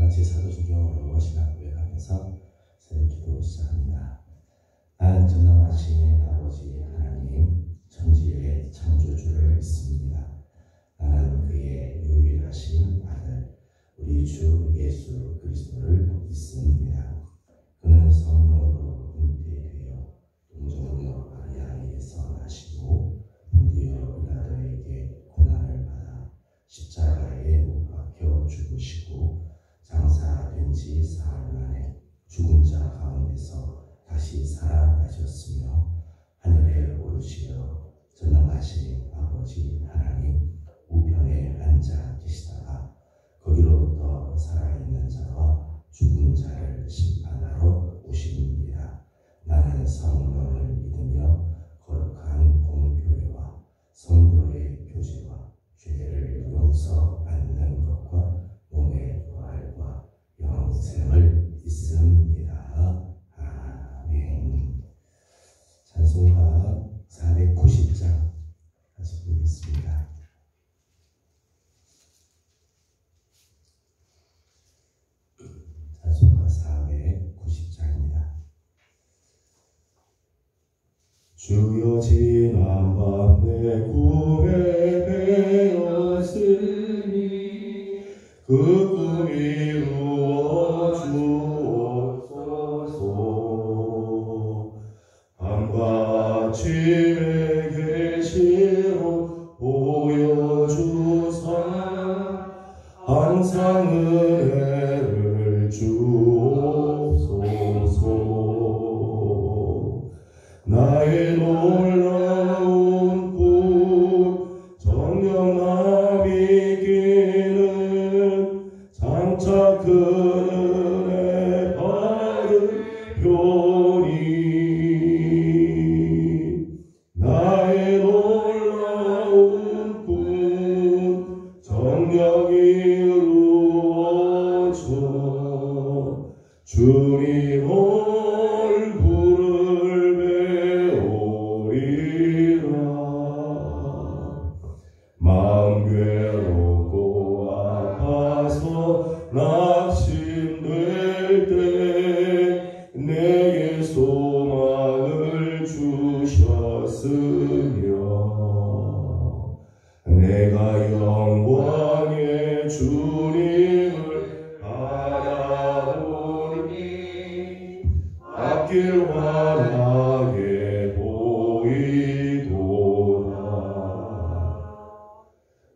같이 사도신경으로 신앙 고백하면서 새해 기도 시작합니다. 나는 전능하신 아버지 하나님 천지의 창조주를 믿습니다. 나는 그의 유일하신 아들 우리 주 예수 그리스도를 믿습니다. 그는 성령으로 잉태되어 동정녀 마리아에서 나시고 본디오 빌라도에게 고난을 받아 십자가에 못 박혀 죽으시고 장사된 지 사흘 만에 죽은 자 가운데서 다시 살아나셨으며 하늘에 오르시어 전능하신 아버지 하나님 우편에 앉아 계시다가 거기로부터 살아있는 자와 죽은 자를 심판하러 오시느니라. 나는 성령을 믿으며 거룩한 공교회와 성도의 교제와 죄를 용서받는 것과 몸의 부활과 영생을 믿습니다. 아멘. 찬송가 490장 다시 부르겠습니다. 찬송가 490장입니다. 주여 지난밤 내 꿈에 배었으니 그 꿈이 이루어 주옵소서. 밤과 아침에 계시로 보여주사 항상 은혜를 주옵소서. 나의 놀라운 꿈 정녕 남이 끼는 장차 큰 은혜 받은 표니. 나의 놀라운 꿈 정녕 이루어져 주님 얼굴을 배우리라. 마음 괴롭고 아파서 낙심될 때 내게 소망을 주셨으며 내가 영광의 주님을 바라보니 앞길 환하게 보이도다.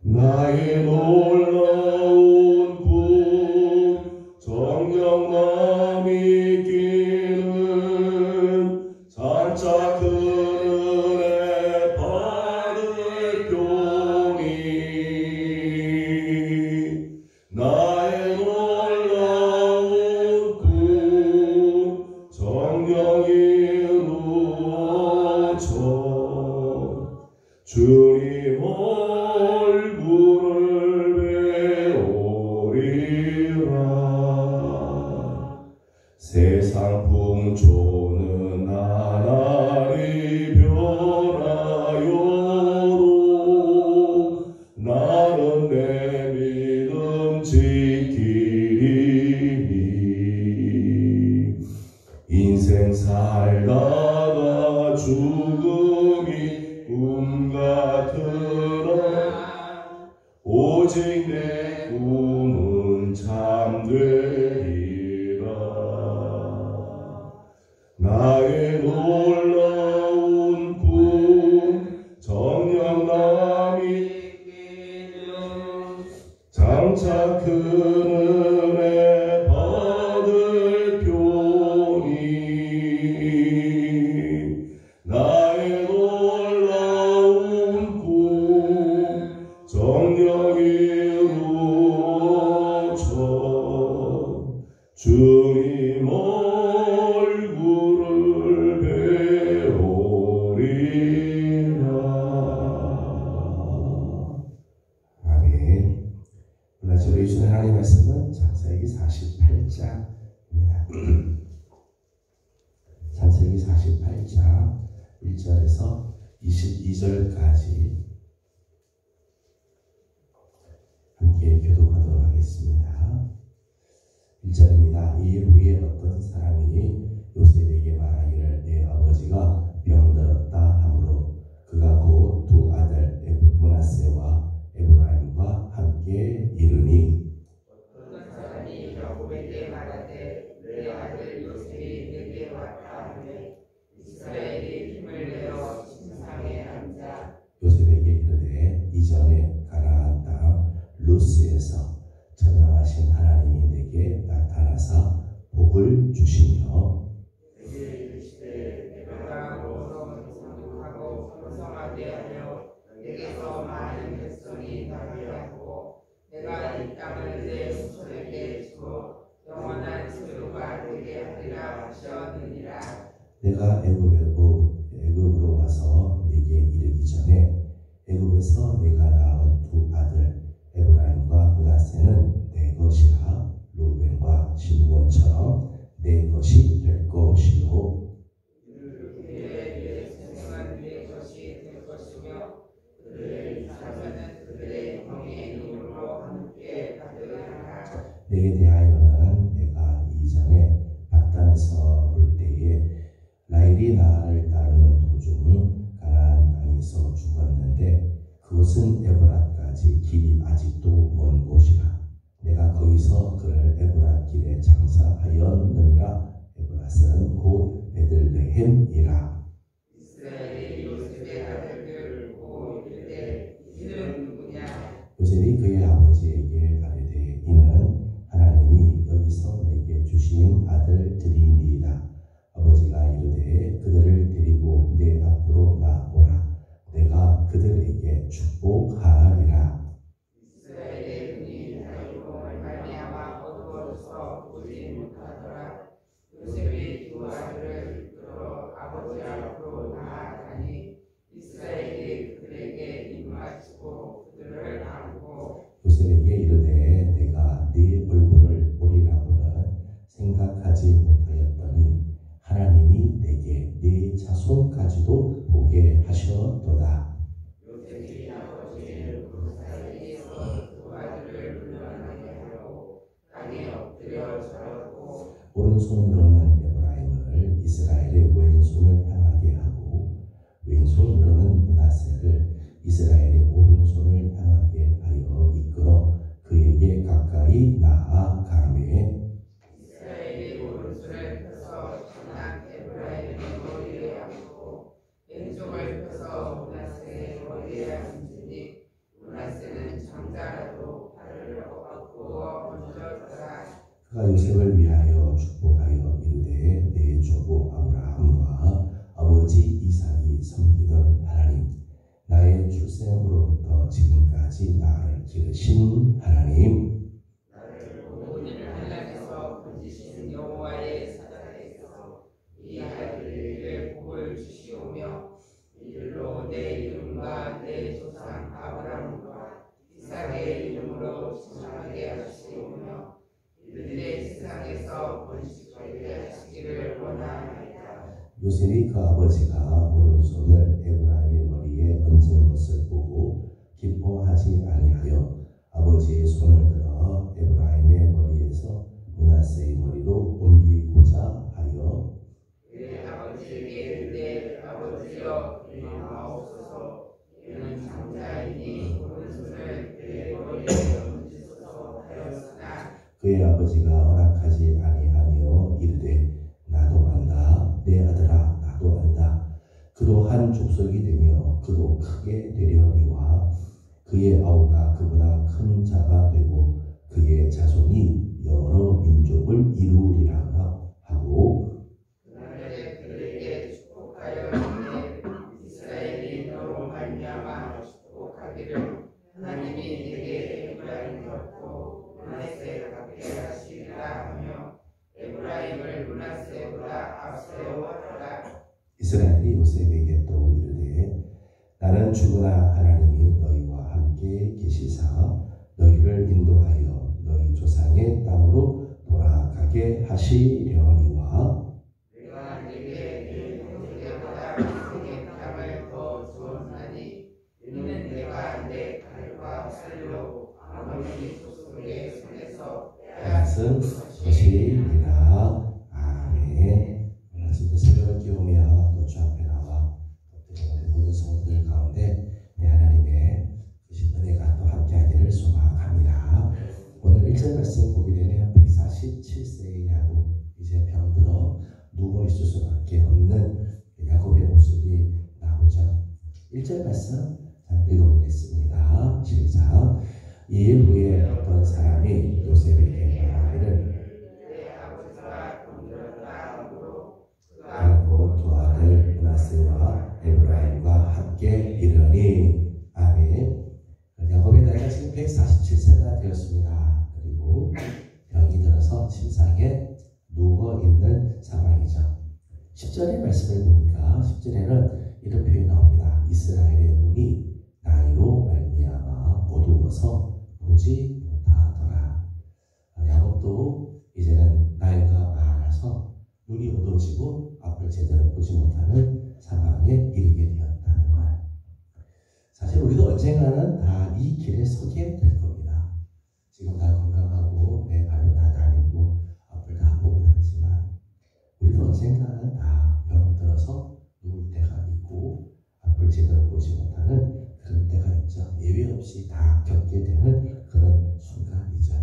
나의 놀라운 꿈 정녕 남이 끼는 장차 큰 은혜 받을 표니. 나의 놀라운 꿈 정녕 이루어져 주님 얼굴을 배우리라. 세상 풍조는 나날이 변하여도 나는 내 믿음 지키리니. 인생 살다가 죽음이 꿈 같으나 오직 내 꿈은 참되리라. 나의 놀라운 꿈 정녕 남이 끼는 장차 큰 은혜 받을 표니. 나의 놀라운 꿈 정녕 이루어져 주님 얼굴을 배우리라. 아멘. 오늘 저희 주신 하나님의 말씀은 창세기 48장입니다. 창세기 48장 1절에서 22절까지 함께 교독하도록 하겠습니다. 1절입니다. 이 일 후에 어떤 사람이 요셉에게 말하기를 내 아버지가 병들었다 하므로 그가 곧 두 아들 므낫세와 에브라임과 함께 이르니 어떤 사람이 야곱에게 말하되 내 아들 요셉이 내게 왔다 하매 이스라엘이 힘을 내어 침상에 앉아 요셉에게 이르되 이전에 가나안 땅 루스에서 전능하신 하나님이 내게 나타나사 복을 주시며 내게 이르시되 내가 모성 성하고 번성하게 하여 내게서 많은 백성이 나게 하고 내가 이 땅을 내 후손에게 주고 영원한 소유가 되게 하리라 하셨느니라. 내가 애굽으로 와서 내게 이르기 전에 애굽에서 내가 낳은 두 아들 에브라임과 므낫세는 내 것이라 루벤과 시므온처럼 내 것이 될 것이요 그들의 생명은 내 것이 될 것이며 그들의 자손은 그들의 형의 이름으로 함께 받으리라. 내게 대하여는 내가 이전에 바단에서 올 때에 라헬이 나를 따르는 도중 가나안 땅에서 죽었는데 그곳은 에브랏까지 길이 아직도 먼 곳이라. 내가 거기서 그를 에브랏 길에 장사하였느니라. 에브랏은 곧 베들레헴이라. 이스라엘이 요셉의 아들들을 보고 이르되 이들은 누구냐? 요셉이 그의 아버지에게 아뢰되 이는 하나님이 여기서 내게 주신 아들들이니이다. 아버지가 이르되 그들을 데리고 내 앞으로 나오라. 내가 그들에게 축복하리라. 이스라엘의 눈이 다리로 말미암아 어두워져서 보지 못하더라. 요셉이 두 아들을 이끌어 아버지 앞으로 나아가니 이스라엘이 그들에게 입맞추고 그들을 안고 요셉에게 이르되 내가 네 얼굴을 보리라고는 생각하지 못하였더니 하나님이 내게 네 자손까지도 보게 하셨도다. 요셉이 아버지를 그 사이에서 두 아들을 물러나게 하고 땅에 엎드려 절하고 오른손으로는 에브라임을 이스라엘의 왼손을 향하게 하고 왼손으로는 므낫세를 이스라엘의 오른손을 향하게 하여 이끌어 그에게 가까이 나아가매 이스라엘이 오른손을 펴서 전한 에브라임의 머리에 앉고 왼쪽을 펴서 므낫세의 머리에 앉으니 므낫세는 장자라도 팔을 꺾어 얹어더라. 그가 요셉을 위하여 축복하여 이르되 내 조부 아브라함과 아버지 이삭이 섬기던 하나님 나의 출생으로부터 지금까지 나를 기르신 하나님 나를 온 하나님께서 건지신 여호와의 사자에게서 이 아들에게 복을 주시오며 이들로 내 이름과 내 조상 아브라함과 이삭의 이름으로 칭송하게 하시오며 이들의 세상에서 번식하게 하시기를 원하나이다. 요셉이 그 아버지가 오른손을 에브라임의 머리에 얹은 것을 보고 기뻐하지 아니하여 아버지의 손을 들어 에브라임의 머리에서 므낫세의 머리로 옮기고자 하여 그의 아버지에게 이르되 아버지여 일어나옵소서 이는 장자이니 오른손을 그의 머리에 얹으소서 하였으나 그의 아버지가 허락하지 아니하며 이르되 나도 안다 내 아들아 나도 안다. 그도 한 족속이 되며 그도 크게 되려니와 그의 아우가 그보다 큰 자가 되고 그의 자손이 여러 민족을 이루리라 하고 그날에 그들에게 축복하여 이르되 이스라엘이 너로 말미암아 축복하기를 하나님이 내게 에브라임 덮고 므낫세 갖게 하시리라 하며 에브라임을 므낫세보다 앞세워하더라. 이스라엘이 요셉에게 또 이르되 나는 죽으나 하나님이 너희와 함께 계시사 너희를 인도하여 너희 조상의 땅으로 돌아가게 하시려니와 내가 내게 네 형제보다 크게 땅을 더 주었나니 이는 내가 내 칼과 칼로 아버지 족속의 손에서 빼앗은 것이 21세의 야곱, 이제 병들어 누워있을 수밖에 없는 야곱의 모습이 나오죠. 1절 말씀 읽어보겠습니다. 시작. 이후에 어떤 사람이 요셉에게 말하기를 내 아버지가 병들었다 하므로 하고 두 아들 므낫세와 에브라임과 함께 이르니. 아멘. 야곱의 나이가 지금 147세가 되었습니다. 그리고 병이 들어서 침상에 누워있는 상황이죠. 10절의 말씀을 보니까 10절에는 이런 표현이 나옵니다. 이스라엘의 눈이 나이로 말미암아 어두워서 보지 못하더라. 야곱도 이제는 나이가 많아서 눈이 어두워지고 앞을 제대로 보지 못하는 상황에 이르게 되었다는 거예요. 사실 우리도 언젠가는 다 이 길에 서게 될 겁니다. 지금 다 건강하고 내 발로 다 다니고 앞을 다 보고 다니지만 우리도 언젠가는 다 병을 들어서 누울 때가 있고 앞을 제대로 보지 못하는 그런 때가 있죠. 예외 없이 다 겪게 되는 그런 순간이죠.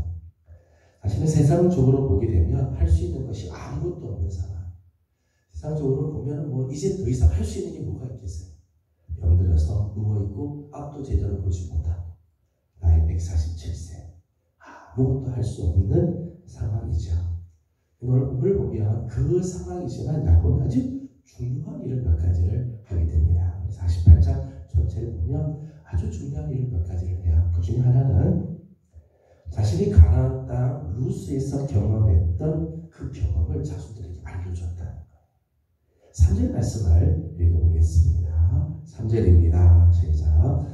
사실은 세상적으로 보게 되면 할 수 있는 것이 아무것도 없는 상황. 세상적으로 보면 뭐 이제 더 이상 할 수 있는 게 뭐가 있겠어요. 병들어서 누워있고 앞도 제대로 보지 못하고 나이 147세 아무것도 할 수 없는 상황이죠. 오늘 보면 그 상황이지만 야곱이 아주 중요한 일을 몇 가지를 하게 됩니다. 48장 전체를 보면 아주 중요한 일을 몇 가지를 해요. 그 중에 하나는 자신이 가나안 땅 루스에서 경험했던 그 경험을 자손들에게 알려줬다는 거예요. 3절 말씀을 읽어보겠습니다. 3절입니다. 시작.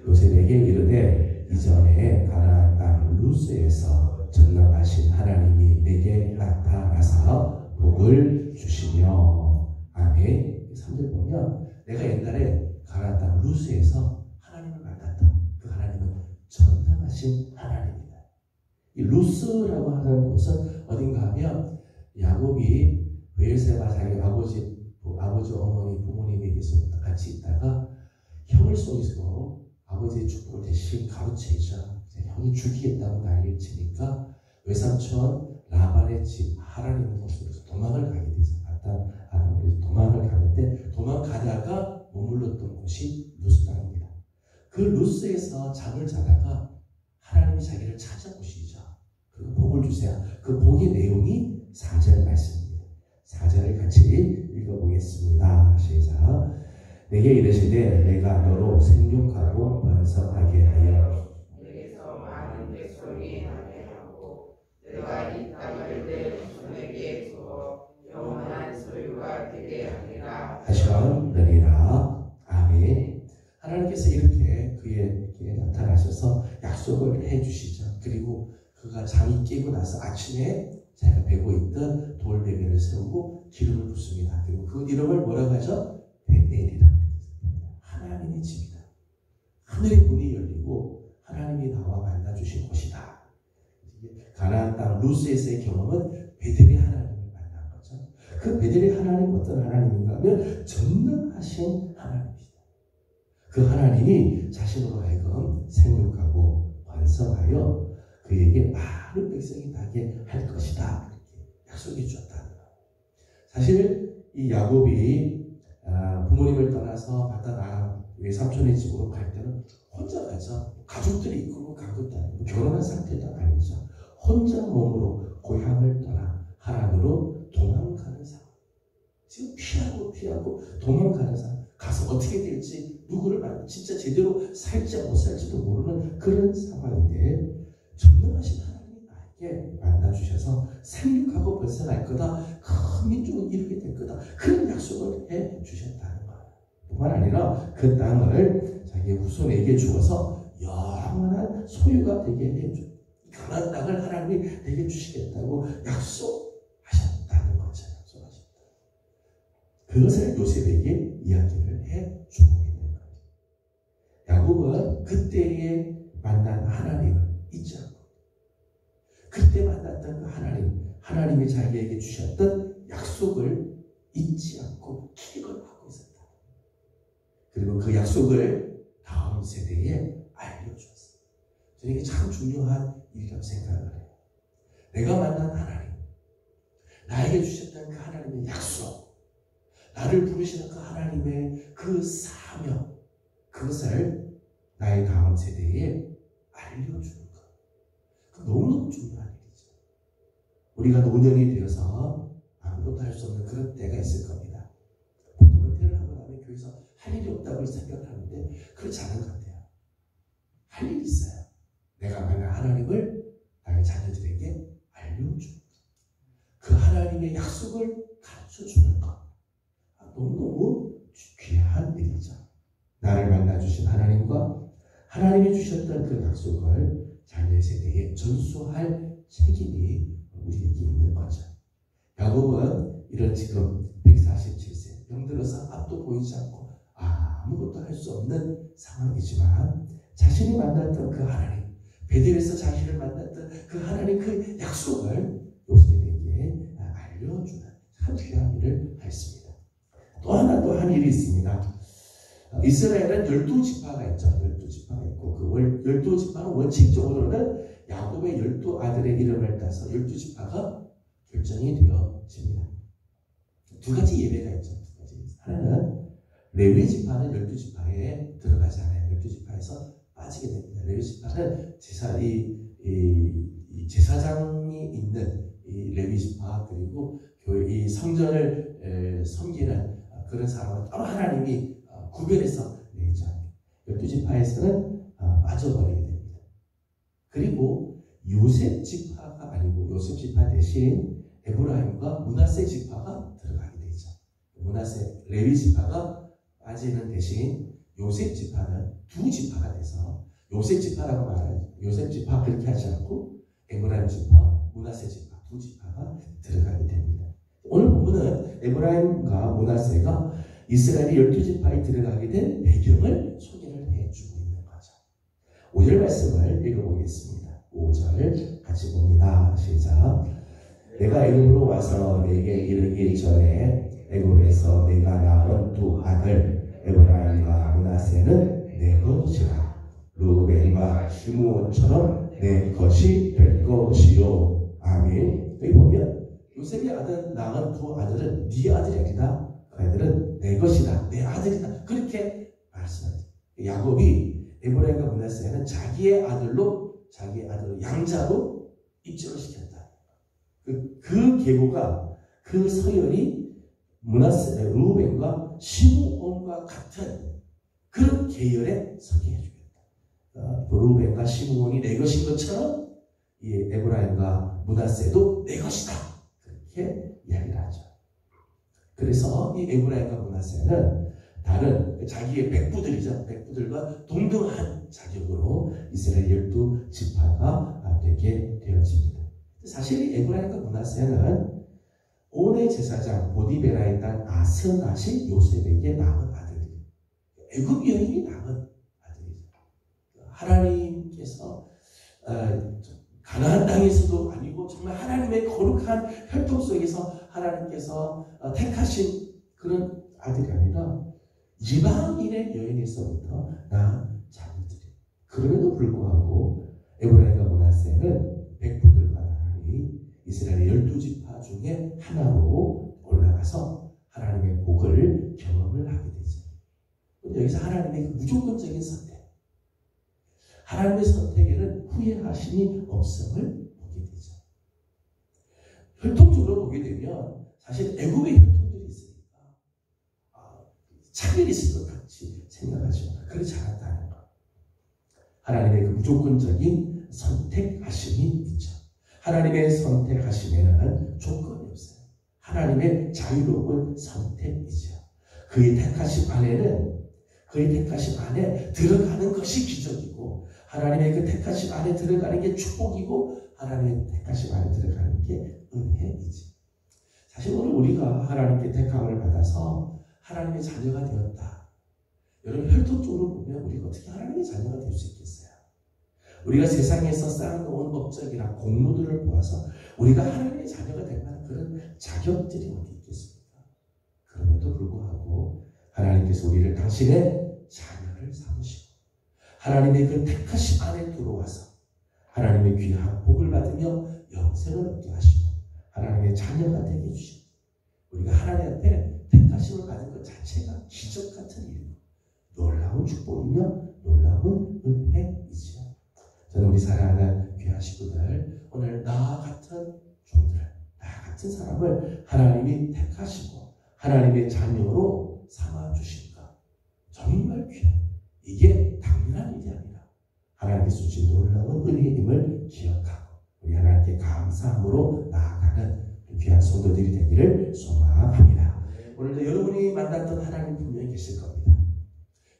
요셉에게 이르되 이전에 가나안 땅 루스에서 전능하신 하나님이 내게 나타나사 복을 주시며. 아멘. 3절 보면 내가 옛날에 가나안 땅 루스에서 하나님을 만났다. 그 하나님은 전능하신 하나님이다. 이 루스라고 하는 곳은 어딘가 하면 야곱이 베엘세바 자기 아버지 어머니 부모님에게서 같이 있다가 형을 속이고 아버지의 축복을 대신 가로채자 형이 죽이겠다고 난리를 치니까 외삼촌 라반의 집 하란에 있는 곳으로 도망을 가게 되죠. 아람으로 도망을 가는데 도망가다가 머물렀던 곳이 루스 땅입니다. 그 루스에서 잠을 자다가 하나님이 자기를 찾아오시죠. 그리고 복을 주세요. 그 복의 내용이 4절 말씀입니다. 4절을 같이 읽어보겠습니다. 시작. 내게 이르시되 내가 너로 생육하고 번성하게 하여 내게서 많은 백성이 나게 하고 내가 이 땅을 내 후손에게 주어 영원한 소유가 되게 하리라 하셨느니라. 아멘. 하나님께서 이렇게 그에게 나타나셔서 약속을 해주시죠. 그리고 그가 잠이 깨고 나서 아침에 자기가 베고 있던 돌베개를 세우고 기름을 붓습니다. 그리고 그 이름을 뭐라고 하죠? 베델이라고 했습니다. 하나님의 집이다. 하늘의 문이 열리고 하나님이 나와 만나주신 곳이다. 가나안 땅 루스에서의 경험은 베델의 하나님을 만난 거죠. 그 베델의 하나님 어떤 하나님인가 하면 전능하신 하나님이다. 그 하나님이 자신으로 하여금 생육하고 번성하여 그에게 많은 백성이 나게 할 것이다. 이렇게 약속해 주었다는 거예요. 사실 이 야곱이 부모님을 떠나서 바단 아람 외삼촌의 집으로 갈 때는 혼자 가죠. 가족들이 있고 간 것도 아니고 결혼한 상태도 아니죠. 혼자 몸으로 고향을 떠나 하란으로 도망가는 상황. 지금 피하고 도망가는 상황. 가서 어떻게 될지 누구를 만나 진짜 제대로 살지 못 살지도 모르는 그런 상황인데 전능하신 하나님이 나에게 만나주셔서 생육하고 번성할 거다. 큰 민족을 이루게 될 거다. 그런 약속을 해주셨다는 거예요. 뿐만 아니라 그 땅을 자기의 후손에게 주어서 영원한 소유가 되게 해줘. 가나안 땅을 하나님이 내게 주시겠다고 약속하셨다는 거죠. 약속하셨다. 그것을 요셉에게 이야기를 해주고 있는 거예요. 야곱은 그때에 만난 하나님을 잊지 않고 그때 만났던 그 하나님이 자기에게 주셨던 약속을 잊지 않고 기억하고 있었다. 그리고 그 약속을 다음 세대에 알려주었어요. 저는 이게 참 중요한 일이라고 생각을 해요. 내가 만난 하나님, 나에게 주셨던 그 하나님의 약속, 나를 부르시는 그 하나님의 그 사명, 그것을 나의 다음 세대에 알려주는 것. 그 너무너무 중요한 일이죠. 우리가 노년이 되어서 아무것도 할 수 없는 그런 때가 있을 겁니다. 보통 은퇴를 하고 나면 교회에서 할 일이 없다고 생각하는데 그렇지 않은 것 같아요. 할 일이 있어요. 내가 만난 하나님을 나의 자녀들에게 알려주는 것. 그 하나님의 약속을 가르쳐주는 것. 너무너무 귀한 일이죠. 나를 만나주신 하나님과 하나님이 주셨던 그 약속을 자녀 세대에 전수할 책임이 우리에게 있는 거죠. 야곱은 이런 지금 147세 병들어서 앞도 보이지 않고 아무것도 할 수 없는 상황이지만 자신이 만났던 그 하나님, 베델에서 자신을 만났던 그 하나님 그 약속을 요셉에게 알려주는 참 귀한 일을 했습니다. 또 한 일이 있습니다. 이스라엘은 12지파가 있죠. 12지파가 있고 그 12지파는 원칙적으로는 야곱의 12아들의 이름을 따서 12지파가 결정이 되어집니다. 두 가지 예외가 있죠. 하나는 레위 지파는 12지파에 들어가지 않아요. 12지파에서 빠지게 됩니다. 레위 지파는 제사장이 있는 이 레위 지파 그리고 교회 이 성전을 섬기는 그런 사람은 따로 하나님이 구별해서 내죠. 12지파에서는 빠져버리게 됩니다. 그리고 요셉 지파가 아니고 요셉 지파 대신 에브라임과 므낫세 지파가 들어가게 되죠. 므낫세 레위 지파가 빠지는 대신 요셉 지파는 두 지파가 돼서 요셉 지파라고 말하죠. 요셉 지파 그렇게 하지 않고 에브라임 지파, 므낫세 지파 두 지파가 들어가게 됩니다. 오늘 본문은 에브라임과 므낫세가 이스라엘이 12지파에 들어가게 된 배경을 소개를 해주고 있는 거죠. 5절 말씀을 읽어보겠습니다. 5절 같이 봅니다. 시작. 내가 애굽으로 와서 내게 이르기 전에 애굽에서 내가 낳은 두 아들 에브라임과 므낫세는 내 것이라. 루벤과 시므온처럼 내 것이 될 것이요. 아멘. 여기 보면 요셉이 낳은 두 아들은 네 아들이 아니다. 그 아들은 내 것이다. 내 아들이다. 그렇게 말씀하죠. 야곱이 에브라임과 므낫세는 자기의 아들로 양자로 입증을 시켰다. 그 계보가 그 서열이 루벤과 시므온과 같은 그런 계열에 서게 해주겠다. 루벤과 시므온이 내 것인 것처럼 이 에브라임과 므낫세도 내 것이다. 그렇게 이야기를 하죠. 그래서 이 에브라임과 므낫세는 다른 자기의 백부들이죠. 백부들과 동등한 자격으로 이스라엘 12지파가 되게 되어집니다. 사실 이 에브라임과 므낫세는 온의 제사장 보디베라의 딸 아스낫이 요셉에게 낳은 아들이에요. 애굽 여인이 낳은 아들이죠. 하나님께서 가나안 땅에서도 아니고 정말 하나님의 거룩한 혈통 속에서 하나님께서 택하신 그런 아들이 아니라 이방인의 여인에서부터 낳은 자녀들이에요. 그럼에도 불구하고 에브라임과 므낫세는 백부들과 달리 이스라엘 12지파 중에 하나로 올라가서 하나님의 복을 경험을 하게 되죠. 여기서 하나님의 무조건적인 선택, 하나님의 선택에는 후회하심이 없음을 보게 되죠. 혈통적으로 보게 되면 사실 애굽의 혈통들이 있으니까 차별이 있을 것 같이 생각하지만 그렇지 않았다는 것. 하나님의 그 무조건적인 선택하심이 있죠. 하나님의 선택하심에는 조건이 없어요. 하나님의 자유로운 선택이죠. 그의 택하심 안에 들어가는 것이 기적이고 하나님의 그 택하심 안에 들어가는 게 축복이고 하나님의 택하심 안에 들어가는 게 은혜이지. 사실 오늘 우리가 하나님께 택함을 받아서 하나님의 자녀가 되었다. 여러분 혈통적으로 보면 우리가 어떻게 하나님의 자녀가 될 수 있겠어요? 우리가 세상에서 쌓아놓은 업적이나 공로들을 보아서 우리가 하나님의 자녀가 될 만한 그런 자격들이 어디 있겠습니까? 그럼에도 불구하고 하나님께서 우리를 당신의 자녀를 삼으시고 하나님의 그 택하심 안에 들어와서 하나님의 귀한 복을 받으며 영생을 얻게 하시고 하나님의 자녀가 되게 해주시고 우리가 하나님 앞에 택하심을 받은 것 자체가 기적 같은 일이고 놀라운 축복이며 놀라운 은혜이지요. 저는 우리 사랑하는 귀한 식구들 오늘 나와 같은 종들 나 같은 사람을 하나님이 택하시고 하나님의 자녀로 삼아주신 것 정말 귀한 이게 당연한 일이 아니라 하나님께서 주신 놀라운 은혜임을 기억하고 우리 하나님께 감사함으로 나아가는 귀한 성도들이 되기를 소망합니다. 오늘도 여러분이 만났던 하나님 분명히 계실 겁니다.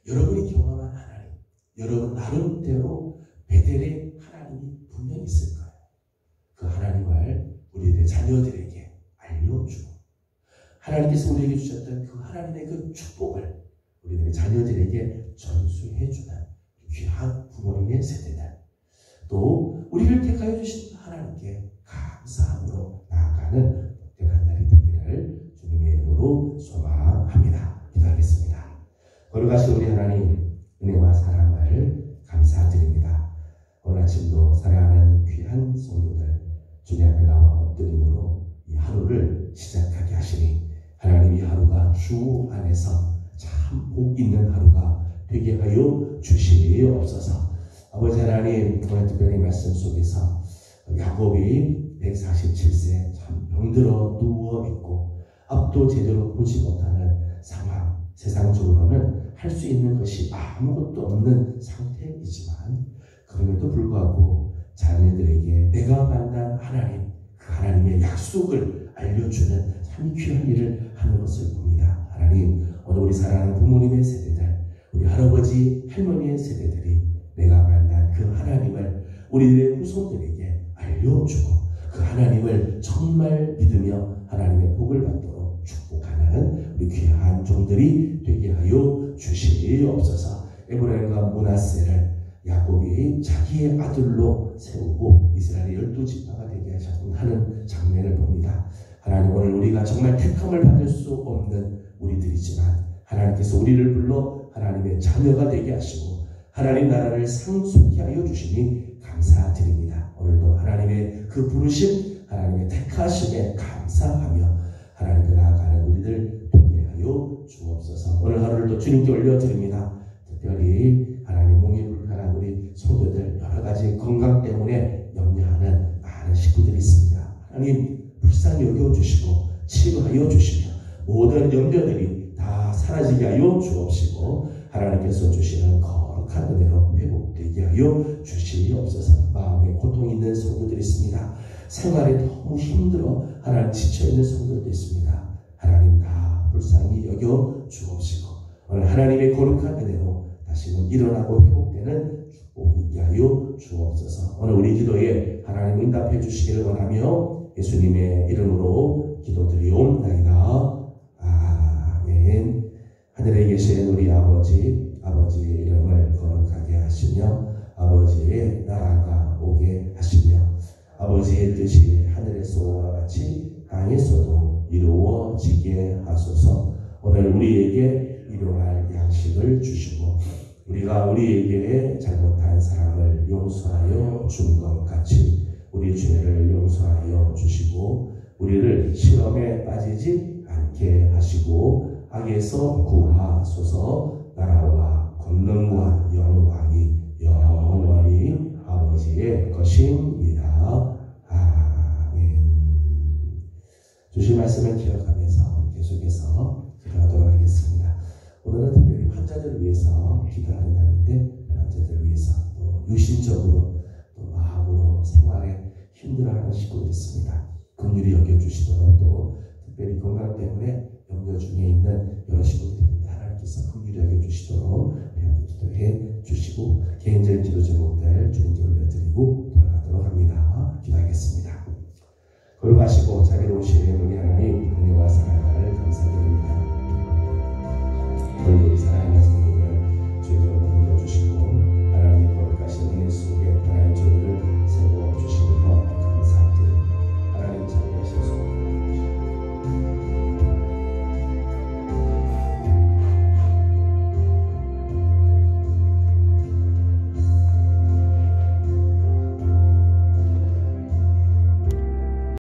여러분이 경험한 하나님 여러분 나름대로 베델의 하나님이 분명히 있을 거예요. 그 하나님을 우리들의 자녀들에게 알려주고 하나님께서 우리에게 주셨던 그 하나님의 그 축복을 우리들의 자녀들에게 전수해주는 귀한 부모님의 세대들 또 우리를 택하여 주신 하나님께 감사함으로 나아가는 복된 날이 되기를 주님의 이름으로 소망합니다. 기도하겠습니다. 거룩하신 우리 하나님 은혜와 사랑을 감사드립니다. 오늘 아침도 사랑하는 귀한 성도들 주님 앞에 나와 엎드림으로 이 하루를 시작하게 하시니 하나님 이 하루가 주 안에서 참 복 있는 하루가 되게 하여 주시옵소서. 아버지 하나님 오늘 특별히 말씀 속에서 야곱이 147세 참 병들어 누워있고 앞도 제대로 보지 못하는 상황 세상적으로는 할 수 있는 것이 아무것도 없는 상태이지만 그럼에도 불구하고 자녀들에게 내가 만난 하나님 그 하나님의 약속을 알려주는 참 귀한 일을 하는 것을 봅니다. 하나님 오늘 우리 사랑하는 부모님의 세대들 우리 할아버지 할머니의 세대들이 내가 만난 그 하나님을 우리들의 후손들에게 알려주고 그 하나님을 정말 믿으며 하나님의 복을 받도록 축복하는 우리 귀한 종들이 되게 하여 주시옵소서. 에브라임과 므낫세를 야곱이 자기의 아들로 세우고 이스라엘의 12지파가 되게 하는 장면을 봅니다. 하나님 오늘 우리가 정말 택함을 받을 수 없는 우리들이지만 하나님께서 우리를 불러 하나님의 자녀가 되게 하시고 하나님 나라를 상속케 하여 주시니 감사드립니다. 오늘도 하나님의 그 부르심 하나님의 택하심에 감사하며 하나님께 나아가는 우리들 되게 하여 주옵소서. 오늘 하루를 또 주님께 올려드립니다. 특별히 하나님 몸이 불편한 우리 성도들 여러 가지 건강 때문에 염려하는 많은 식구들이 있습니다. 하나님 불쌍히 여겨주시고 치료하여 주시며 모든 염려들이 다 사라지게 하여 주옵시고 하나님께서 주시는 거룩한 은혜로 회복되게 하여 주시옵소서. 마음에 고통 있는 성도들이 있습니다. 생활에 너무 힘들어 하나님 지쳐있는 성도들도 있습니다. 하나님 다 불쌍히 여겨 주옵시고 오늘 하나님의 거룩한 은혜로 다시금 일어나고 회복되는 축복이 있게 하여 주옵소서. 오늘 우리 기도에 하나님 응답해 주시기를 원하며 예수님의 이름으로 기도드리옵나이다. 아멘. 하늘에 계신 우리 아버지의 이름을 거룩하게 하시며 아버지의 나라가 오게 하시며 아버지의 뜻이 하늘에서와 같이 땅에서도 이루어지게 하소서. 오늘 우리에게 일용할 양식을 주시고 우리가 우리에게 잘못한 사람을 용서하여 준 것 같이 우리 죄를 용서하여 주시고 우리를 시험에 빠지지 않게 하시고 악에서 구하소서. 나라와 권능과 영광이 영원히 아버지의 것입니다. 아멘. 주신 말씀을 기억하면서 계속해서 기도하도록 하겠습니다. 오늘은 특별히 환자들을 위해서 기도하는 날인데 환자들을 위해서 또 유심적으로 또 마음으로 생활에 힘들어하는 식구들이 있습니다. 긍휼히 여겨주시도록 또 특별히 건강 때문에 염려 중에 있는 여러 식구들이 있는데 하나님께서 긍휼히 여겨주시도록 기도해 주시고 개인적인 기도 제목들 주님께 올려드리고 돌아가도록 합니다. 기도하겠습니다. 거룩하시고 자비로우신 우리